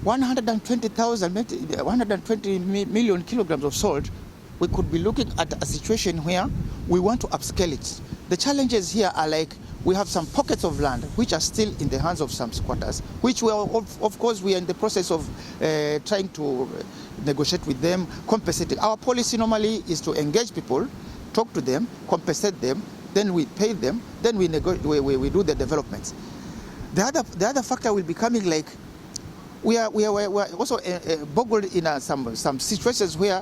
120 million kilograms of salt, we could be looking at a situation where we want to upscale it. The challenges here are like we have some pockets of land which are still in the hands of some squatters, which we are, of course, we are in the process of trying to negotiate with them, compensating. Our policy normally is to engage people, talk to them, compensate them, then we pay them, then we do the developments. The other factor will be coming like we are also boggled in some situations where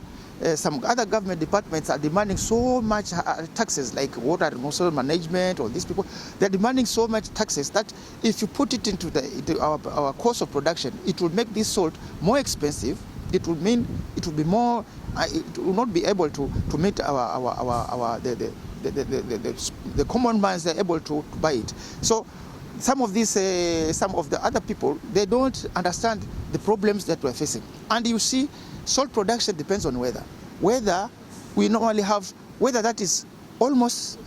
some other government departments are demanding so much taxes, like water and resource management, or these people. They're demanding so much taxes that if you put it into our cost of production, it will make this salt more expensive. It will mean it will be more. It will not be able to meet the common man's are able to buy it. So some of the other people, they don't understand the problems that we're facing. And you see, salt production depends on weather. Weather, we normally have weather that is almost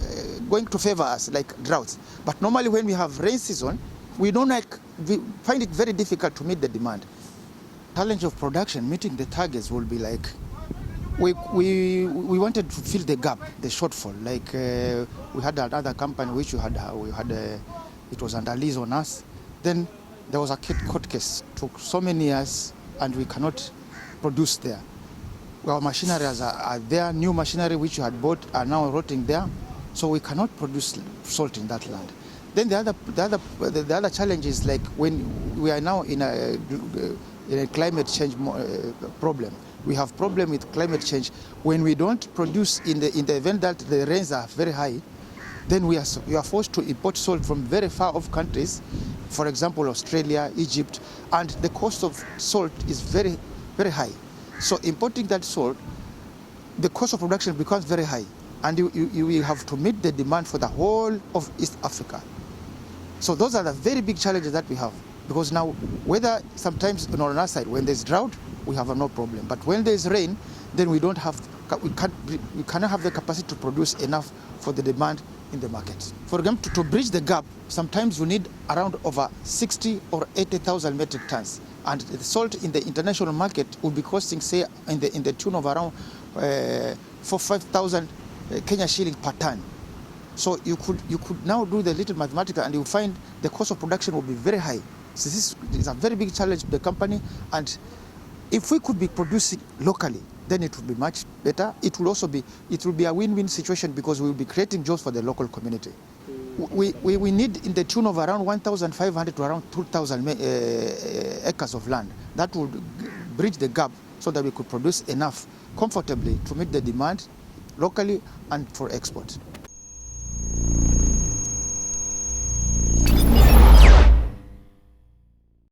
going to favor us, like droughts. But normally when we have rain season, we find it very difficult to meet the demand. Challenge of production, meeting the targets will be like, we wanted to fill the gap, the shortfall. Like we had another company which it was under lease on us. Then there was a court case. Took so many years, and we cannot produce there. Our machineries are there. New machinery which you had bought are now rotting there, so we cannot produce salt in that land. Then the other challenge is like when we are now in a climate change problem. We have problem with climate change when we don't produce in the event that the rains are very high. Then we are forced to import salt from very far off countries, for example, Australia, Egypt, and the cost of salt is very, very high. So importing that salt, the cost of production becomes very high, and you have to meet the demand for the whole of East Africa. So those are the very big challenges that we have, because now whether sometimes on our side, when there's drought, we have no problem, but when there's rain, then we cannot have the capacity to produce enough for the demand in the market. For example, to bridge the gap, sometimes we need around over 60 or 80,000 metric tons. And the salt in the international market will be costing, say, in the tune of around 5,000 Kenya shilling per ton. So you could now do the little mathematics, and you find the cost of production will be very high. So this is a very big challenge to the company. And if we could be producing locally, then it would be much better. It will be a win-win situation, because we will be creating jobs for the local community. We need in the tune of around 1,500 to around 2,000 acres of land. That would bridge the gap so that we could produce enough comfortably to meet the demand locally and for export.